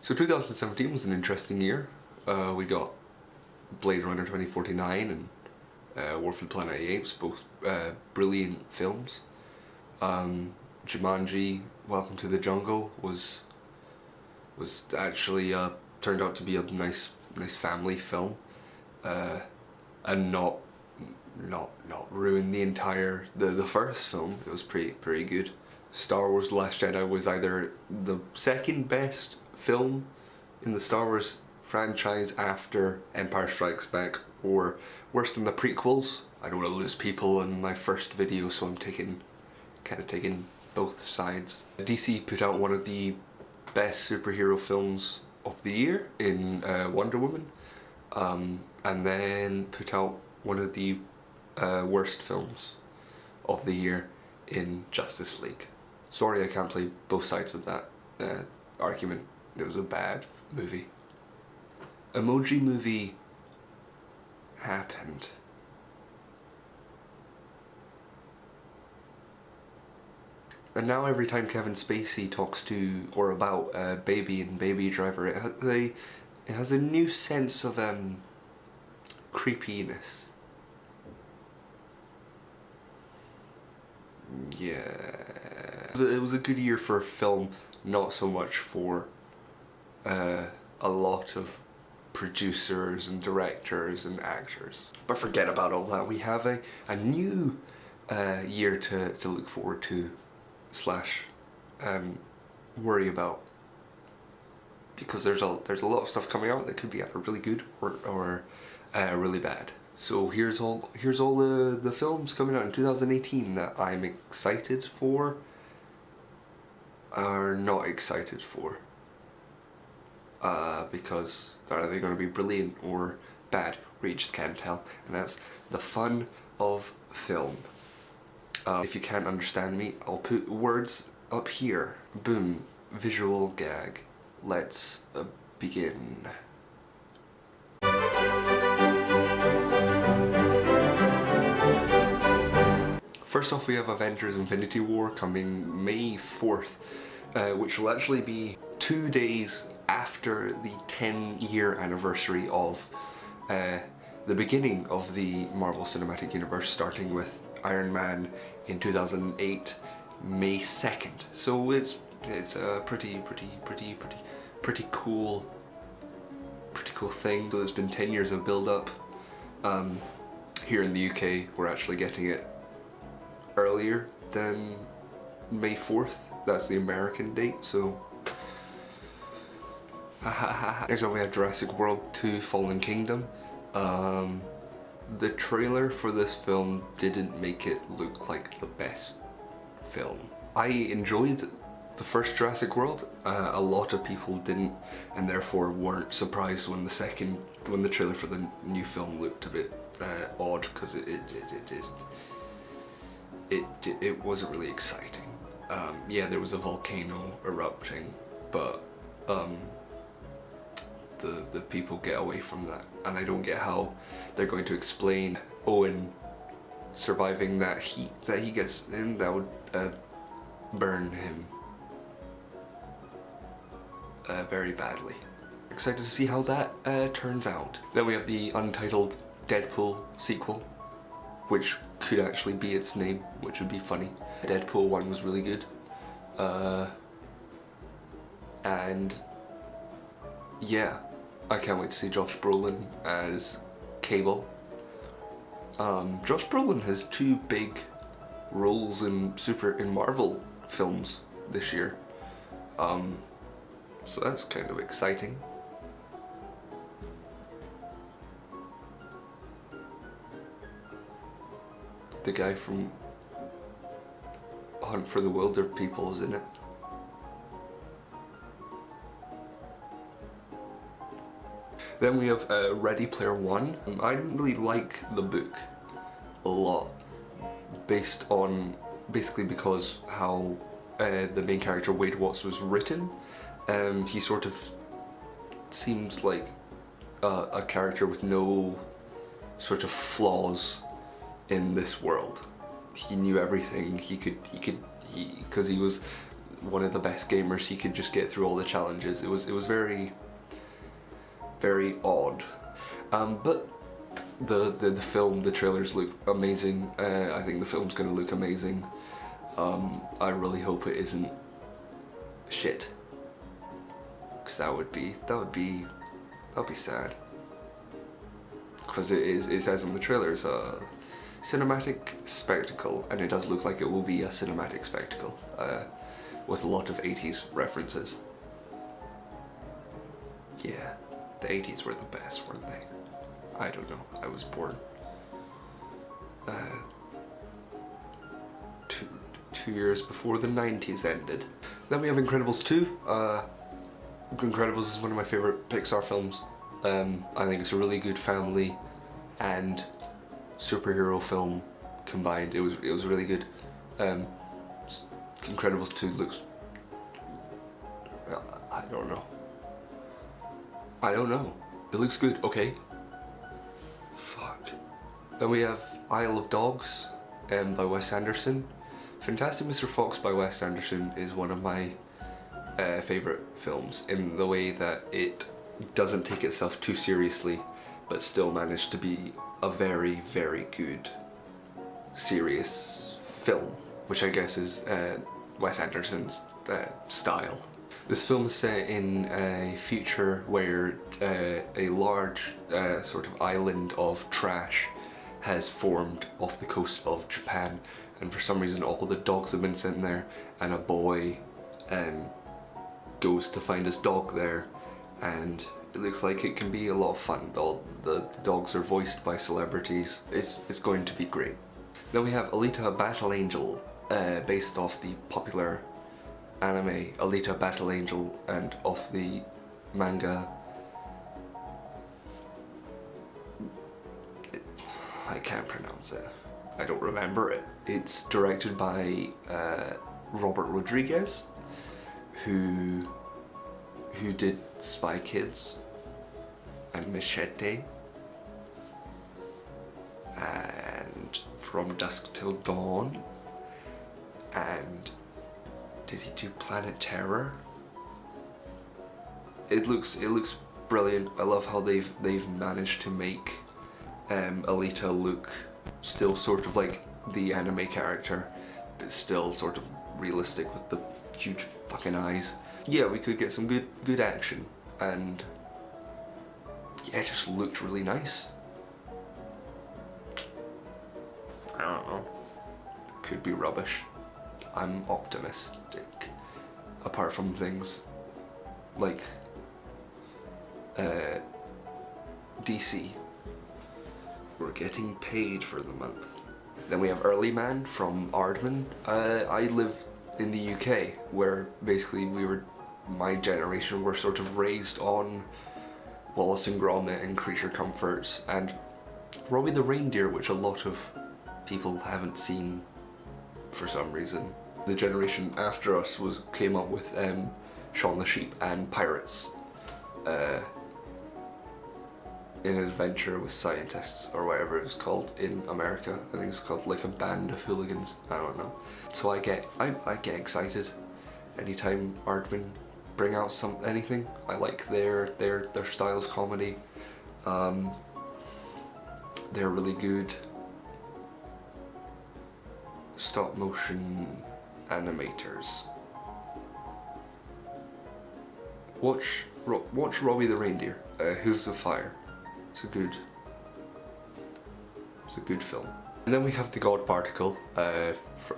So 2017 was an interesting year. We got Blade Runner 2049 and War for the Planet of the Apes, both brilliant films. Jumanji, Welcome to the Jungle was actually turned out to be a nice family film, and not ruin the first film. It was pretty good. Star Wars: The Last Jedi was either the second best film in the Star Wars franchise after Empire Strikes Back, or worse than the prequels. I don't want to lose people in my first video, so I'm kind of taking both sides. DC put out one of the best superhero films of the year in Wonder Woman, and then put out one of the worst films of the year in Justice League. Sorry, I can't play both sides of that argument. It was a bad movie. Emoji Movie happened. And now every time Kevin Spacey talks to or about Baby and Baby Driver, it has a new sense of creepiness. Yeah. It was a good year for a not so much for a lot of producers and directors and actors. But forget about all that. We have a new year to look forward to / worry about, because there's a lot of stuff coming out that could be either really good or really bad. So here's all the films coming out in 2018 that I'm excited for or not excited for, because are they going to be brilliant or bad? We just can't tell, and that's the fun of film. If you can't understand me, I'll put words up here. Boom, visual gag. Let's begin. First off, we have Avengers Infinity War coming May 4th, which will actually be 2 days after the 10-year anniversary of the beginning of the Marvel Cinematic Universe, starting with Iron Man in 2008, May 2nd. So it's a pretty cool thing. So there's been 10 years of build-up. Here in the UK, we're actually getting it earlier than May 4th. That's the American date, so next up we have Jurassic World 2 Fallen Kingdom. The trailer for this film didn't make it look like the best film. I enjoyed the first Jurassic World. A lot of people didn't, and therefore weren't surprised when the trailer for the new film looked a bit odd, because it wasn't really exciting. Yeah, there was a volcano erupting, but the people get away from that, and I don't get how they're going to explain Owen surviving that heat that he gets in. That would burn him very badly. Excited to see how that turns out. Then we have the untitled Deadpool sequel, which could actually be its name, which would be funny. Deadpool 1 was really good. And yeah, I can't wait to see Josh Brolin as Cable. Josh Brolin has 2 big roles in Marvel films this year. So that's kind of exciting. The guy from Hunt for the Wilder People is in it. Then we have Ready Player One. I didn't really like the book a lot, basically because how the main character Wade Watts was written. He sort of seems like a character with no sort of flaws in this world. He knew everything. Because he was one of the best gamers, he could just get through all the challenges. It was very, very odd. But the film, the trailers look amazing. I think the film's gonna look amazing. I really hope it isn't shit, because that would be sad. Because it says in the trailers a cinematic spectacle, and it does look like it will be a cinematic spectacle with a lot of 80s references. Yeah, the 80s were the best, weren't they? I don't know, I was born two years before the 90s ended. Then we have Incredibles 2. Incredibles is one of my favourite Pixar films. I think it's a really good family and superhero film combined. It was really good. Incredibles 2 looks... I don't know. It looks good, okay. Fuck. Then we have Isle of Dogs by Wes Anderson. Fantastic Mr. Fox by Wes Anderson is one of my favourite films, in the way that it doesn't take itself too seriously but still managed to be a very, very good serious film, which I guess is Wes Anderson's style. This film is set in a future where a large sort of island of trash has formed off the coast of Japan, and for some reason all the dogs have been sent there, and a boy goes to find his dog there, and it looks like it can be a lot of fun. All the dogs are voiced by celebrities. It's going to be great. Then we have Alita Battle Angel, based off the popular anime Alita Battle Angel and off the manga. I can't pronounce it. I don't remember it. It's directed by Robert Rodriguez, who did Spy Kids and Machete and From Dusk Till Dawn, and did he do Planet Terror? It looks brilliant. I love how they've managed to make Alita look still sort of like the anime character, but still sort of realistic with the huge fucking eyes. Yeah, we could get some good action, and yeah, it just looked really nice. I don't know. Could be rubbish. I'm optimistic. Apart from things like DC. We're getting paid for the month. Then we have Early Man from Aardman. I live in the UK, where basically my generation were sort of raised on Wallace and Gromit and Creature Comforts and Robbie the Reindeer, which a lot of people haven't seen for some reason. The generation after us came up with Shaun the Sheep and Pirates. In an adventure with scientists, or whatever it was called in America. I think it's called like a band of hooligans. I don't know. So I get excited anytime Aardman bring out anything. I like their style of comedy. They're really good. Stop motion animators. Watch Robbie the Reindeer. Hooves of Fire. It's a good film. And then we have The God Particle,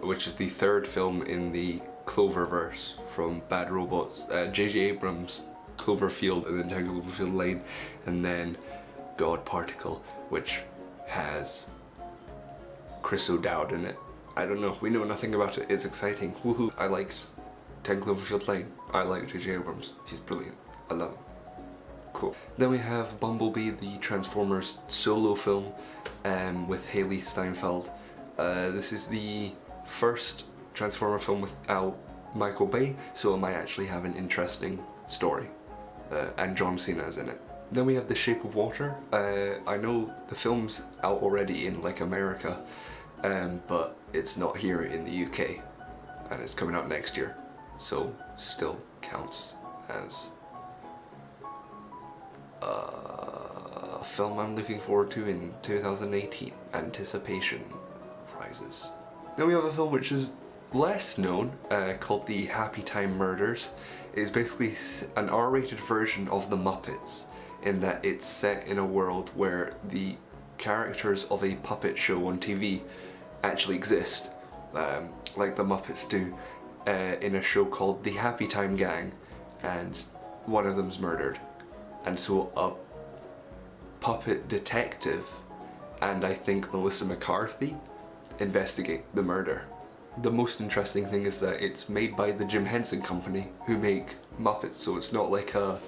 which is the third film in the Cloververse from Bad Robots. J.J. Abrams' Cloverfield, and then 10 Cloverfield Lane, and then God Particle, which has Chris O'Dowd in it. I don't know, we know nothing about it. It's exciting. Woohoo! I liked 10 Cloverfield Lane. I like J.J. Abrams. He's brilliant. I love him. Cool. Then we have Bumblebee, the Transformers solo film with Haley Steinfeld. This is the first Transformer film without Michael Bay, so it might actually have an interesting story. And John Cena is in it. Then we have The Shape of Water. I know the film's out already in like America, but it's not here in the UK, and it's coming out next year. so still counts as a film I'm looking forward to in 2018. Anticipation rises. Then we have a film which is less known, called The Happy Time Murders. It is basically an R-rated version of The Muppets, in that it's set in a world where the characters of a puppet show on TV actually exist, like the Muppets do, in a show called The Happy Time Gang, and one of them's murdered. And so a puppet detective, and I think Melissa McCarthy, investigate the murder. The most interesting thing is that it's made by the Jim Henson Company, who make Muppets, so it's not like a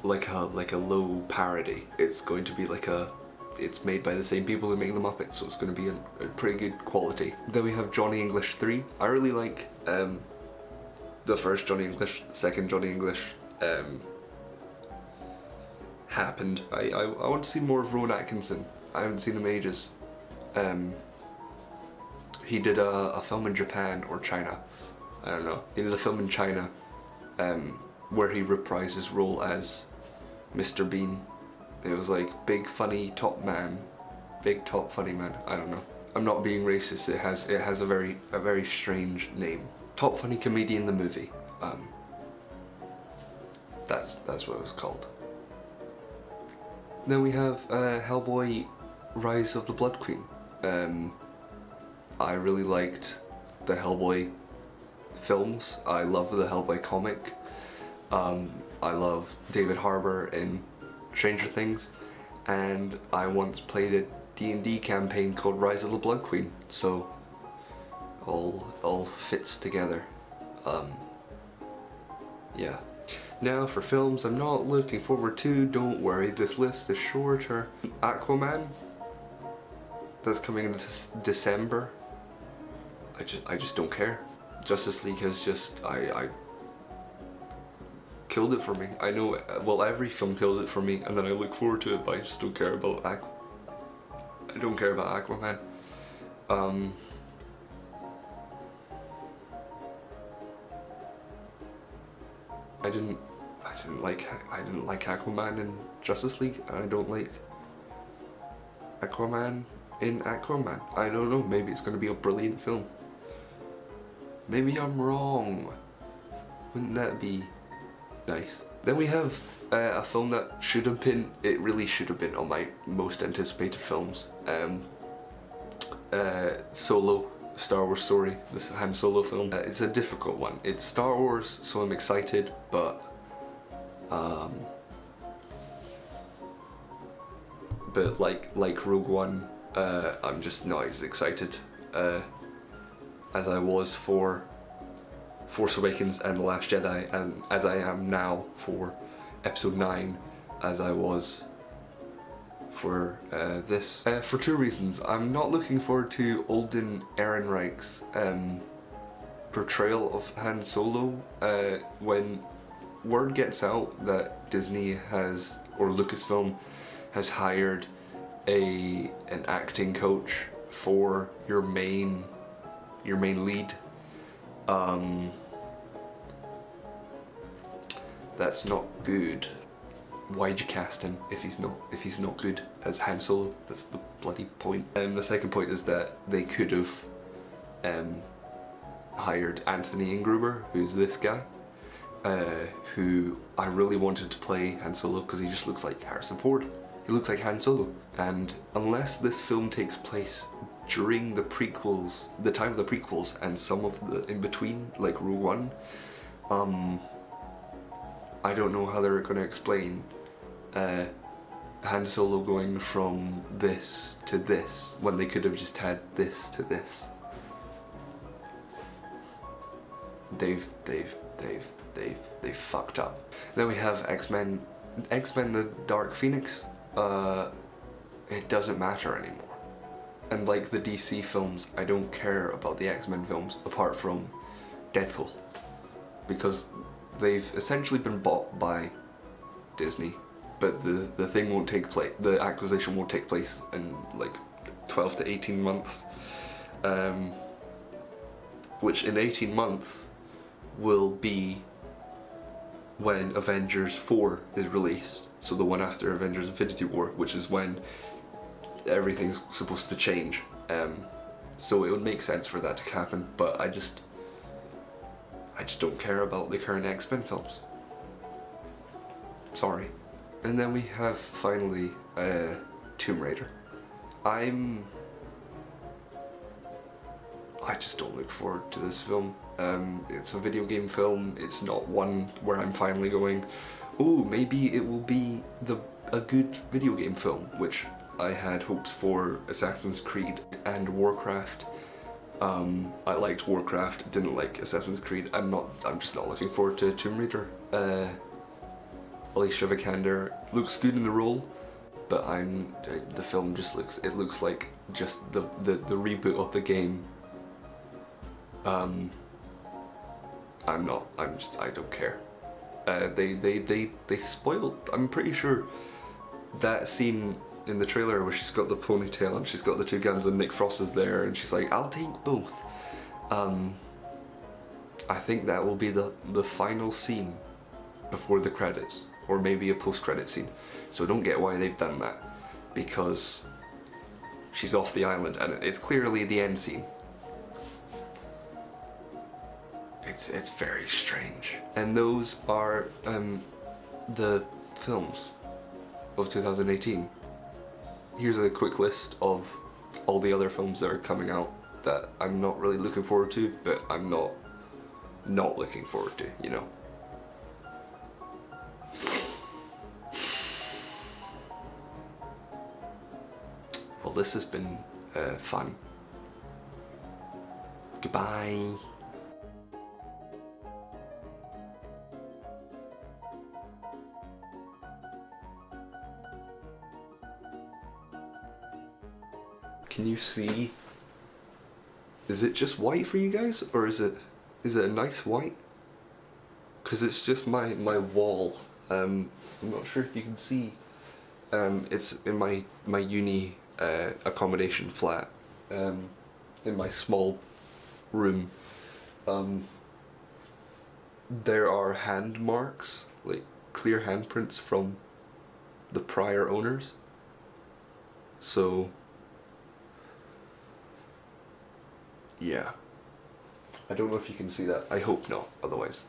low parody. It's going to be it's made by the same people who make the Muppets, so it's going to be a pretty good quality. Then we have Johnny English 3. I really like the first Johnny English. The second Johnny English happened. I want to see more of Rowan Atkinson. I haven't seen him in ages. He did a film in Japan or China, I don't know. He did a film in China where he reprised his role as Mr. Bean. It was like big funny top man, big top funny man. I don't know. I'm not being racist. It has a very strange name. Top funny comedian the movie. That's what it was called. Then we have Hellboy: Rise of the Blood Queen. I really liked the Hellboy films. I love the Hellboy comic. I love David Harbour in Stranger Things, and I once played a D&D campaign called Rise of the Blood Queen, so all fits together. Yeah. Now for films I'm not looking forward to, don't worry, this list is shorter. Aquaman, that's coming in December. I just don't care. Justice League has just, I killed it for me. I know, well, every film kills it for me, and then I look forward to it, but I just don't care about I don't care about Aquaman. I didn't like Aquaman in Justice League, and I don't like Aquaman in Aquaman. I don't know, maybe it's gonna be a brilliant film. Maybe I'm wrong. Wouldn't that be nice? Then we have a film that should have been, it really should have been on my most anticipated films. Solo, Star Wars story, this Han Solo film. It's a difficult one. It's Star Wars, so I'm excited, but like Rogue One, I'm just not as excited as I was for Force Awakens and The Last Jedi, and as I am now for Episode 9, as I was for this. For two reasons. I'm not looking forward to Alden Ehrenreich's portrayal of Han Solo. When word gets out that Disney has, or Lucasfilm has hired an acting coach for your main lead, that's not good. Why'd you cast him if he's not good as Han Solo? That's the bloody point. And the second point is that they could have hired Anthony Ingruber, who's this guy, who I really wanted to play Han Solo because he just looks like Harrison Ford. He looks like Han Solo. And unless this film takes place during the prequels, the time of the prequels, and some of the in between, like Rogue One, I don't know how they're going to explain Han Solo going from this to this when they could have just had this to this. They've fucked up. Then we have X-Men the Dark Phoenix. It doesn't matter anymore. And like the DC films, I don't care about the X-Men films apart from Deadpool, because they've essentially been bought by Disney, but the thing won't take place, the acquisition won't take place in like 12 to 18 months, which in 18 months will be when Avengers 4 is released. So the one after Avengers Infinity War, which is when everything's supposed to change. So it would make sense for that to happen, but I just don't care about the current X-Men films. Sorry. And then we have finally Tomb Raider. I just don't look forward to this film. It's a video game film. It's not one where I'm finally going, oh, maybe it will be a good video game film, which I had hopes for Assassin's Creed and Warcraft. I liked Warcraft, didn't like Assassin's Creed. I'm just not looking forward to Tomb Raider. Alicia Vikander looks good in the role, but the film just looks like just the reboot of the game. I don't care. They spoiled, I'm pretty sure, that scene in the trailer where she's got the ponytail and she's got the two guns and Nick Frost is there and she's like, I'll take both. I think that will be the final scene before the credits, or maybe a post-credit scene. So I don't get why they've done that, because she's off the island and it's clearly the end scene. It's very strange. And those are the films of 2018. Here's a quick list of all the other films that are coming out that I'm not really looking forward to, but I'm not looking forward to, you know. Well, this has been fun. Goodbye. Can you see? Is it just white for you guys, or is it a nice white? Because it's just my wall. I'm not sure if you can see. It's in my uni accommodation flat. In my small room. There are hand marks, like clear handprints from the prior owners. So yeah, I don't know if you can see that. I hope not, otherwise